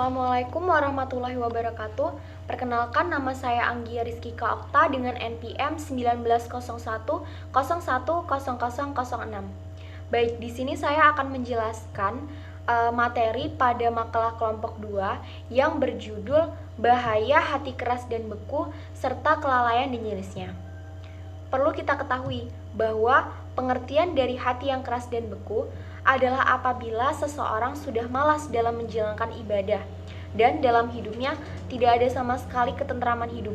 Assalamualaikum warahmatullahi wabarakatuh. Perkenalkan, nama saya Anggia Rizkika Okta dengan NPM 1901010006. Baik, di sini saya akan menjelaskan materi pada makalah kelompok 2 yang berjudul Bahaya Hati Keras dan Beku serta Kelalaian dan Jenisnya. Perlu kita ketahui bahwa pengertian dari hati yang keras dan beku adalah apabila seseorang sudah malas dalam menjalankan ibadah dan dalam hidupnya tidak ada sama sekali ketentraman hidup.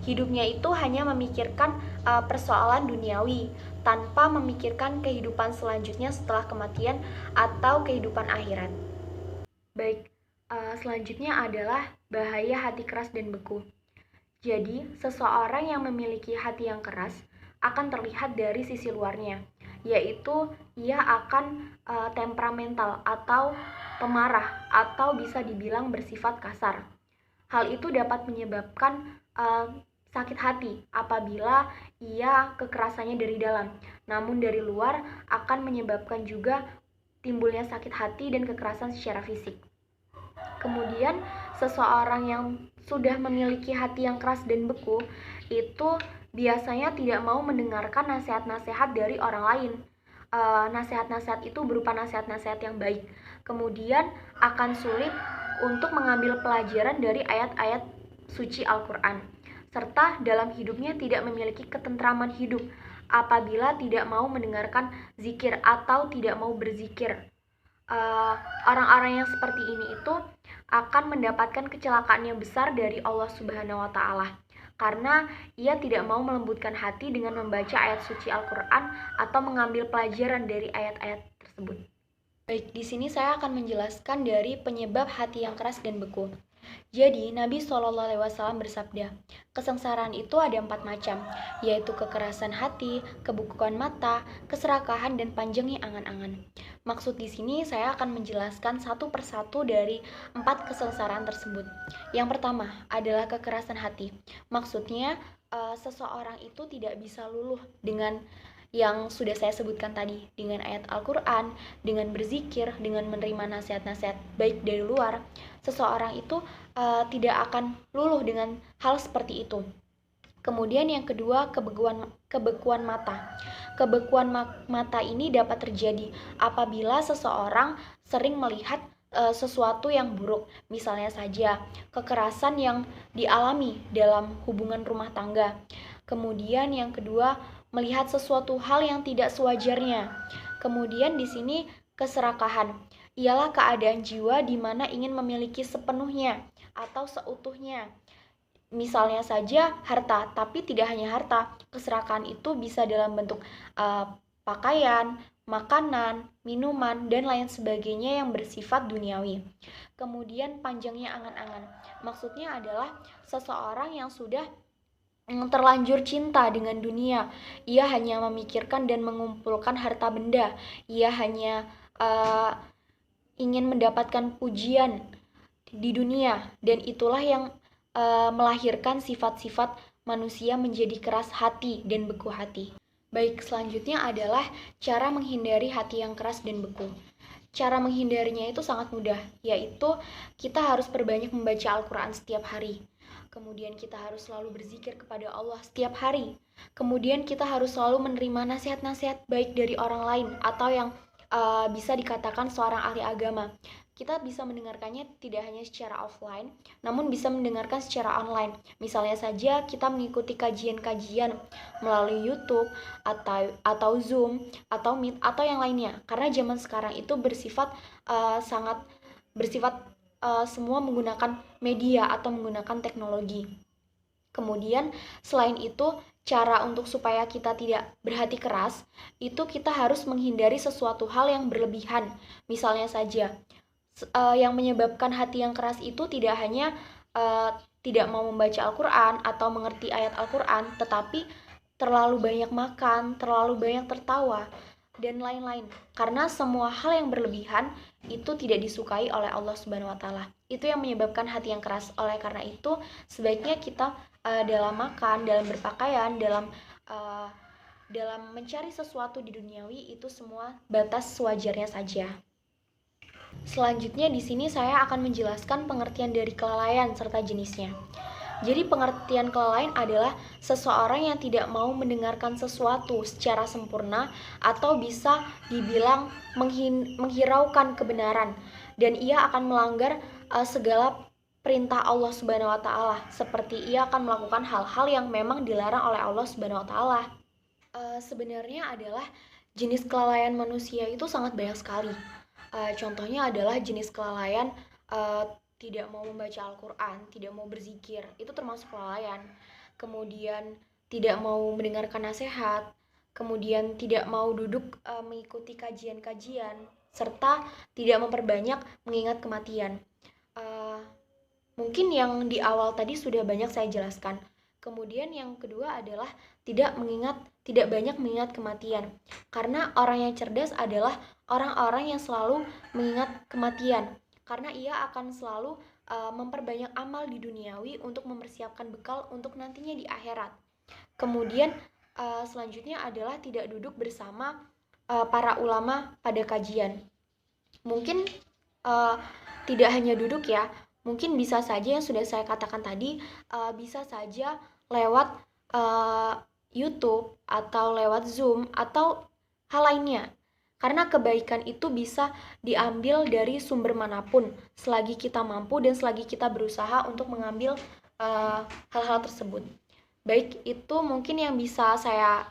Hidupnya itu hanya memikirkan persoalan duniawi tanpa memikirkan kehidupan selanjutnya setelah kematian atau kehidupan akhirat. Baik, selanjutnya adalah bahaya hati keras dan beku. Jadi, seseorang yang memiliki hati yang keras akan terlihat dari sisi luarnya, yaitu ia akan temperamental atau pemarah atau bisa dibilang bersifat kasar. Hal itu dapat menyebabkan sakit hati apabila ia kekerasannya dari dalam, namun dari luar akan menyebabkan juga timbulnya sakit hati dan kekerasan secara fisik. Kemudian seseorang yang sudah memiliki hati yang keras dan beku itu biasanya tidak mau mendengarkan nasihat-nasihat dari orang lain. Nasihat-nasihat itu berupa nasihat-nasihat yang baik. Kemudian akan sulit untuk mengambil pelajaran dari ayat-ayat suci Al-Quran. Serta dalam hidupnya tidak memiliki ketentraman hidup apabila tidak mau mendengarkan zikir atau tidak mau berzikir. Orang-orang yang seperti ini itu akan mendapatkan kecelakaan yang besar dari Allah Subhanahu wa Ta'ala, karena ia tidak mau melembutkan hati dengan membaca ayat suci Al-Quran atau mengambil pelajaran dari ayat-ayat tersebut. Baik, di sini saya akan menjelaskan dari penyebab hati yang keras dan beku. Jadi, Nabi SAW bersabda, kesengsaraan itu ada 4 macam, yaitu kekerasan hati, kebekuan mata, keserakahan, dan panjangnya angan-angan. Maksud di sini saya akan menjelaskan satu persatu dari 4 kesengsaraan tersebut. Yang pertama adalah kekerasan hati. Maksudnya, seseorang itu tidak bisa luluh dengan yang sudah saya sebutkan tadi, dengan ayat Al-Quran, dengan berzikir, dengan menerima nasihat-nasihat baik dari luar, seseorang itu tidak akan luluh dengan hal seperti itu. Kemudian yang kedua, kebekuan mata. Kebekuan mata ini dapat terjadi apabila seseorang sering melihat sesuatu yang buruk, misalnya saja kekerasan yang dialami dalam hubungan rumah tangga. Kemudian yang kedua, melihat sesuatu hal yang tidak sewajarnya. Kemudian di sini keserakahan, ialah keadaan jiwa di mana ingin memiliki sepenuhnya atau seutuhnya. Misalnya saja harta, tapi tidak hanya harta. Keserakahan itu bisa dalam bentuk pakaian, makanan, minuman, dan lain sebagainya yang bersifat duniawi. Kemudian panjangnya angan-angan. Maksudnya adalah seseorang yang sudah terlanjur cinta dengan dunia. Ia hanya memikirkan dan mengumpulkan harta benda. Ia hanya ingin mendapatkan pujian di dunia, dan itulah yang melahirkan sifat-sifat manusia menjadi keras hati dan beku hati. Baik, selanjutnya adalah cara menghindari hati yang keras dan beku. Cara menghindarinya itu sangat mudah, yaitu kita harus perbanyak membaca Al-Quran setiap hari. Kemudian kita harus selalu berzikir kepada Allah setiap hari. Kemudian kita harus selalu menerima nasihat-nasihat baik dari orang lain atau yang bisa dikatakan seorang ahli agama. Kita bisa mendengarkannya tidak hanya secara offline, namun bisa mendengarkan secara online. Misalnya saja kita mengikuti kajian-kajian melalui YouTube atau Zoom atau Meet atau yang lainnya. Karena zaman sekarang itu sangat bersifat semua menggunakan media atau menggunakan teknologi. Kemudian selain itu, cara untuk supaya kita tidak berhati keras, itu kita harus menghindari sesuatu hal yang berlebihan. Misalnya saja, yang menyebabkan hati yang keras itu tidak hanya tidak mau membaca Al-Quran atau mengerti ayat Al-Quran, tetapi terlalu banyak makan, terlalu banyak tertawa, dan lain-lain. Karena semua hal yang berlebihan itu tidak disukai oleh Allah Subhanahu wa Ta'ala. Itu yang menyebabkan hati yang keras. Oleh karena itu, sebaiknya kita dalam makan, dalam berpakaian, dalam mencari sesuatu di duniawi itu semua batas sewajarnya saja. Selanjutnya di sini saya akan menjelaskan pengertian dari kelalaian serta jenisnya. Jadi pengertian kelalaian adalah seseorang yang tidak mau mendengarkan sesuatu secara sempurna atau bisa dibilang menghiraukan kebenaran, dan ia akan melanggar segala perintah Allah Subhanahu wa taala, seperti ia akan melakukan hal-hal yang memang dilarang oleh Allah Subhanahu wa taala. Sebenarnya adalah jenis kelalaian manusia itu sangat banyak sekali. Contohnya adalah jenis kelalaian tidak mau membaca Al-Quran, tidak mau berzikir, itu termasuk kelalaian. Kemudian tidak mau mendengarkan nasihat, kemudian tidak mau duduk mengikuti kajian-kajian, serta tidak memperbanyak mengingat kematian. Mungkin yang di awal tadi sudah banyak saya jelaskan. Kemudian yang kedua adalah tidak banyak mengingat kematian. Karena orang yang cerdas adalah orang-orang yang selalu mengingat kematian. Karena ia akan selalu memperbanyak amal di duniawi untuk mempersiapkan bekal untuk nantinya di akhirat. Kemudian selanjutnya adalah tidak duduk bersama para ulama pada kajian. Mungkin tidak hanya duduk ya, mungkin bisa saja yang sudah saya katakan tadi, bisa saja lewat YouTube atau lewat Zoom atau hal lainnya. Karena kebaikan itu bisa diambil dari sumber manapun, selagi kita mampu dan selagi kita berusaha untuk mengambil hal-hal tersebut. Baik, itu mungkin yang bisa saya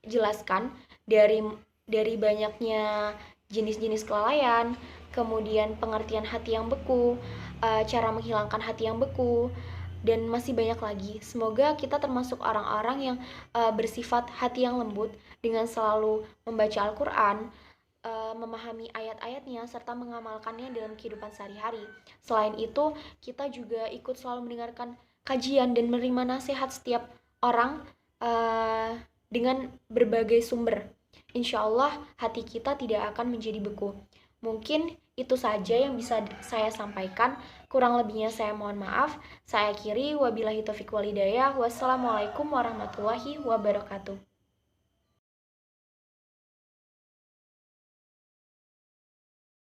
jelaskan dari banyaknya jenis-jenis kelalaian, kemudian pengertian hati yang beku, cara menghilangkan hati yang beku, dan masih banyak lagi. Semoga kita termasuk orang-orang yang bersifat hati yang lembut dengan selalu membaca Al-Quran, memahami ayat-ayatnya, serta mengamalkannya dalam kehidupan sehari-hari. Selain itu, kita juga ikut selalu mendengarkan kajian dan menerima nasihat setiap orang dengan berbagai sumber. Insya Allah hati kita tidak akan menjadi beku. Mungkin itu saja yang bisa saya sampaikan. Kurang lebihnya saya mohon maaf. Saya akhiri, wabillahi taufiq wal hidayah. Wassalamualaikum warahmatullahi wabarakatuh.